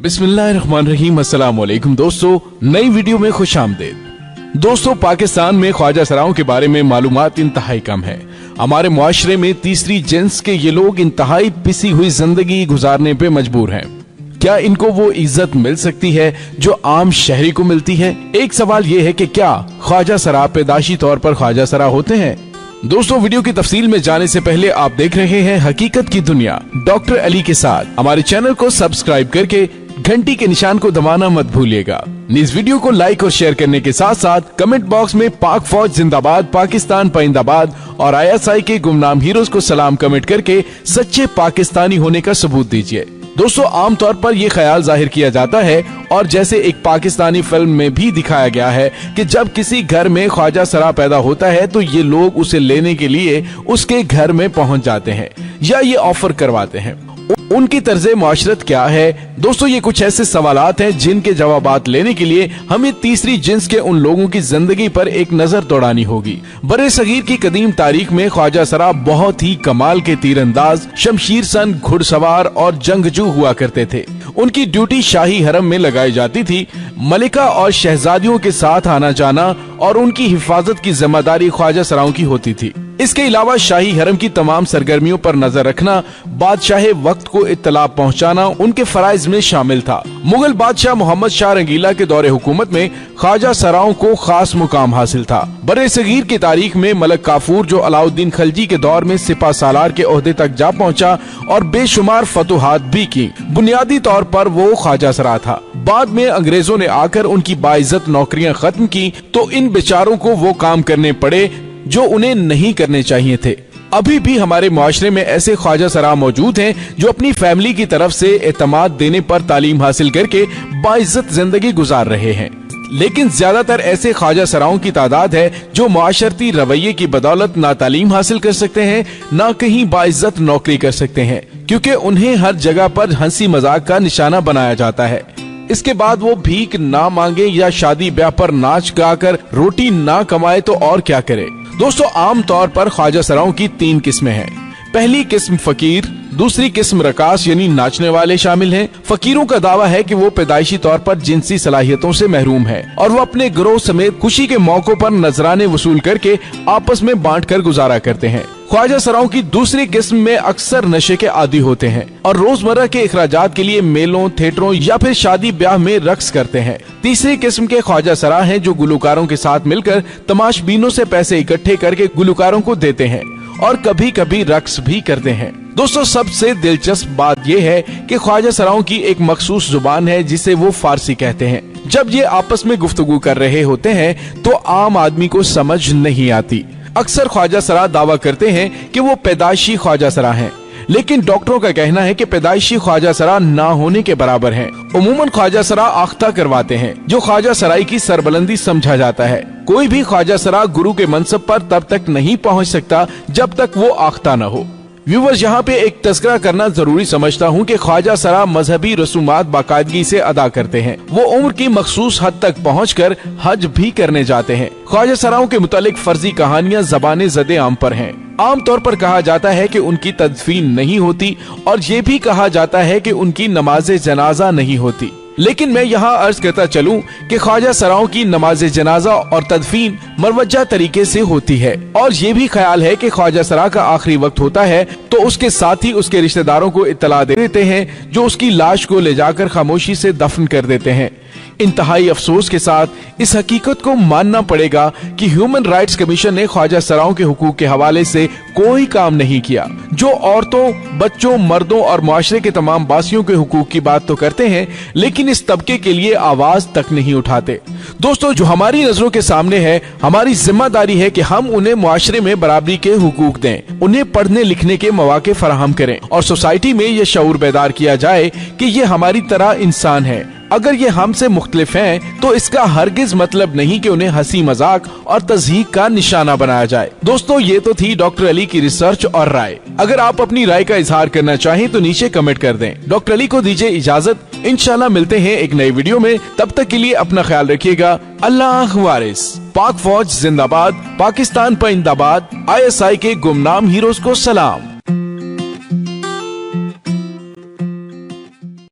बिस्मिल्लाहिर्रहमानिर्रहीम। अस्सलाम वालेकुम दोस्तों, नई वीडियो में खुश आमदीद। दोस्तों, पाकिस्तान में ख्वाजा सराओं के बारे में मालूमात इंतहाई कम है। हमारे मुआशरे में तीसरी जिन्स के ये लोग इंतहाई पिसी हुई जिंदगी गुजारने पे मजबूर हैं। क्या इनको वो इज्जत मिल सकती है जो आम शहरी को मिलती है? एक सवाल ये है कि क्या ख्वाजा सरा पैदाशी तौर पर ख्वाजा सरा होते हैं? दोस्तों, वीडियो की तफसील में जाने से पहले आप देख रहे हैं हकीकत की दुनिया डॉक्टर अली के साथ। हमारे चैनल को सब्सक्राइब करके घंटी के निशान को दबाना मत भूलिएगा। इस वीडियो को लाइक और शेयर करने के साथ साथ कमेंट बॉक्स में पाक फौज जिंदाबाद, पाकिस्तान पाइंदाबाद और ISI के गुमनाम हीरोज को सलाम कमेंट करके सच्चे पाकिस्तानी होने का सबूत दीजिए। दोस्तों, आमतौर पर यह ख्याल जाहिर किया जाता है और जैसे एक पाकिस्तानी फिल्म में भी दिखाया गया है कि जब किसी घर में ख्वाजा सरा पैदा होता है तो ये लोग उसे लेने के लिए उसके घर में पहुंच जाते हैं या ये ऑफर करवाते हैं। उनकी तर्ज़े मुआशरत क्या है? दोस्तों, ये कुछ ऐसे सवालात हैं जिनके जवाबात लेने के लिए हमें तीसरी जिन्स के उन लोगों की जिंदगी पर एक नजर दौड़ानी होगी। बरे सगीर की कदीम तारीख में ख्वाजा सरा बहुत ही कमाल के तीरंदाज, शमशीर सन, घुड़सवार और जंगजू हुआ करते थे। उनकी ड्यूटी शाही हरम में लगाई जाती थी। मलिका और शहजादियों के साथ आना जाना और उनकी हिफाजत की जिम्मेदारी ख्वाजा सराओं की होती थी। इसके अलावा शाही हरम की तमाम सरगर्मियों पर नजर रखना, बादशाह वक्त को इत्तला पहुंचाना उनके फराइज में शामिल था। मुगल बादशाह मोहम्मद शाह रंगीला के दौरे हुकूमत में ख्वाजा सराओं को खास मुकाम हासिल था। बरे सगीर की तारीख में मलक काफूर, जो अलाउद्दीन खलजी के दौर में सिपा सालार के ओहदे तक जा पहुंचा और बेशुमार फतुहात भी की, बुनियादी तौर पर वो ख्वाजा सरा था। बाद में अंग्रेजों ने आकर उनकी बाइज्जत नौकरियां खत्म की तो इन बेचारों को वो काम करने पड़े जो उन्हें नहीं करने चाहिए थे। अभी भी हमारे मुआशरे में ऐसे ख्वाजा सरा मौजूद हैं जो अपनी फैमिली की तरफ से एतमाद देने पर तालीम हासिल करके बाइज्जत जिंदगी गुजार रहे हैं। लेकिन ज्यादातर ऐसे ख्वाजा सराओं की तादाद है जो मुआशरती रवैये की बदौलत ना तालीम हासिल कर सकते हैं, ना कहीं बाइज्जत नौकरी कर सकते हैं, क्योंकि उन्हें हर जगह पर हंसी मजाक का निशाना बनाया जाता है। इसके बाद वो भीख ना मांगे या शादी ब्याह पर नाच गाकर रोटी ना कमाए तो और क्या करे? दोस्तों, आम तौर पर ख्वाजा सराओं की 3 किस्में हैं। पहली किस्म फकीर, दूसरी किस्म रकास यानी नाचने वाले शामिल हैं। फकीरों का दावा है कि वो पैदाइशी तौर पर जिनसी सलाहियतों से महरूम है और वो अपने गिरोह समेत खुशी के मौकों पर नजराने वसूल करके आपस में बांट कर गुजारा करते हैं। ख्वाजा सराओं की दूसरी किस्म में अक्सर नशे के आदी होते हैं और रोजमर्रा के इखराजात के लिए मेलों, थिएटरों या फिर शादी ब्याह में रक्स करते हैं। तीसरी किस्म के ख्वाजा सरा हैं जो गुलकारों के साथ मिलकर तमाशबीनों से पैसे इकट्ठे करके गुलकारों को देते हैं और कभी कभी रक्स भी करते हैं। दोस्तों, सबसे दिलचस्प बात यह है कि ख्वाजा सराओं की एक मखसूस जुबान है जिसे वो फारसी कहते हैं। जब ये आपस में गुफ्तगू कर रहे होते हैं तो आम आदमी को समझ नहीं आती। अक्सर ख्वाजा सरा दावा करते हैं कि वो पैदाइशी ख्वाजा सरा हैं, लेकिन डॉक्टरों का कहना है कि पैदाइशी ख्वाजा सरा ना होने के बराबर हैं। उमूमन ख्वाजा सरा आख्ता करवाते हैं, जो ख्वाजा सराई की सरबलंदी समझा जाता है। कोई भी ख्वाजा सरा गुरु के मनसब पर तब तक नहीं पहुंच सकता जब तक वो आख्ता न हो। व्यूवर्स, यहाँ पे एक तज़किरा करना जरूरी समझता हूँ कि ख्वाजा सरा मजहबी रसूमात बाकायदगी से अदा करते हैं। वो उम्र की मखसूस हद तक पहुँचकर हज भी करने जाते हैं। ख्वाजा सराओं के मुतालिक फर्जी कहानियाँ ज़बाने ज़दे आम पर हैं। आम तौर पर कहा जाता है कि उनकी तदफीन नहीं होती और ये भी कहा जाता है कि उनकी नमाज जनाजा नहीं होती। लेकिन मैं यहाँ अर्ज करता चलूं कि ख्वाजा सराओं की नमाज जनाजा और तदफीन मरवजा तरीके से होती है और ये भी ख्याल है कि ख्वाजा सरा का आखिरी वक्त होता है तो उसके साथ ही उसके रिश्तेदारों को इत्तला दे देते हैं, जो उसकी लाश को ले जाकर खामोशी से दफन कर देते हैं। इंतहाई अफसोस के साथ इस हकीकत को मानना पड़ेगा कि ह्यूमन राइट्स कमीशन ने ख्वाजा सराओं के हुकूक के हवाले से कोई काम नहीं किया। जो औरतों, बच्चों, मर्दों और मुआशरे के तमाम बासियों के हुकूक की बात तो करते हैं, लेकिन इस तबके के लिए आवाज तक नहीं उठाते। दोस्तों, जो हमारी नजरों के सामने है, हमारी जिम्मेदारी है कि हम उन्हें मुआशरे में बराबरी के हुकूक दें, उन्हें पढ़ने लिखने के मौके फराहम करें और सोसाइटी में ये शऊर बेदार किया जाए कि ये हमारी तरह इंसान है। अगर ये हमसे मुख्तलिफ हैं तो इसका हरगिज मतलब नहीं कि उन्हें हंसी मजाक और तज़हीक का निशाना बनाया जाए। दोस्तों, ये तो थी डॉक्टर अली की रिसर्च और राय। अगर आप अपनी राय का इजहार करना चाहें तो नीचे कमेंट कर दें। डॉक्टर अली को दीजिए इजाजत। इंशाल्लाह मिलते हैं एक नई वीडियो में। तब तक के लिए अपना ख्याल रखिएगा। अल्लाह वारिस। पाक फौज जिंदाबाद, पाकिस्तान पाइंदाबाद। ISI के गुमनाम हीरोज को सलाम।